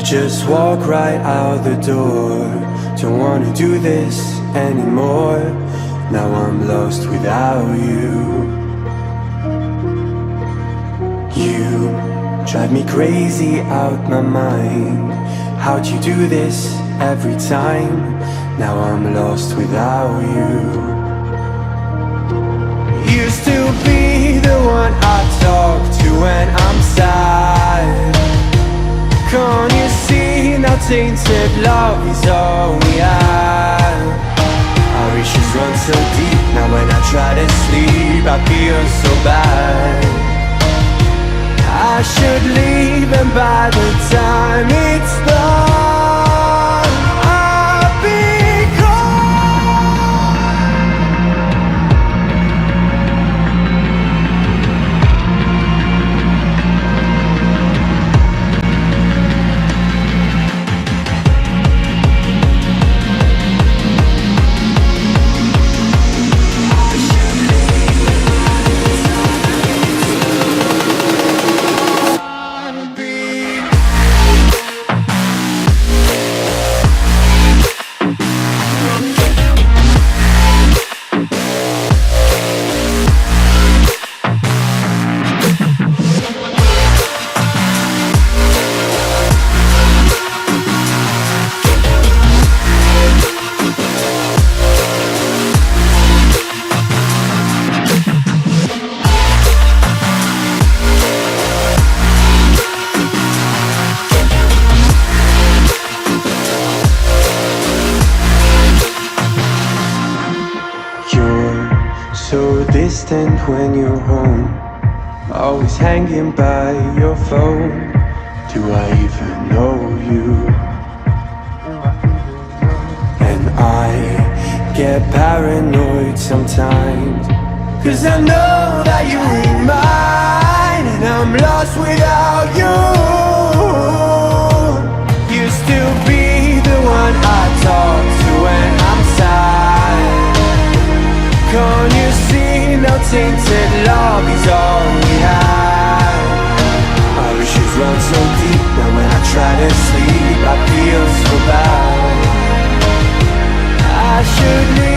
just walk right out the door. Don't wanna do this anymore. Now I'm lost without you. You drive me crazy out my mind. How'd you do this every time? Now I'm lost without you. Used to be the one I talk to when I'm sad. Can't you see now tainted love is all we have? Our issues run so deep. Now when I try to sleep I feel so bad. I should leave, and by the time it's done I'll be gone. So distant when you're home, always hanging by your phone. Do I even know you? And I get paranoid sometimes, 'cause I know that you ain't mine, and I'm lost without you. Used to be the one I talk to when I'm sad. Can't you see now tainted love is all we have? Our issues run so deep. Now when I try to sleep I feel so bad. I should leave.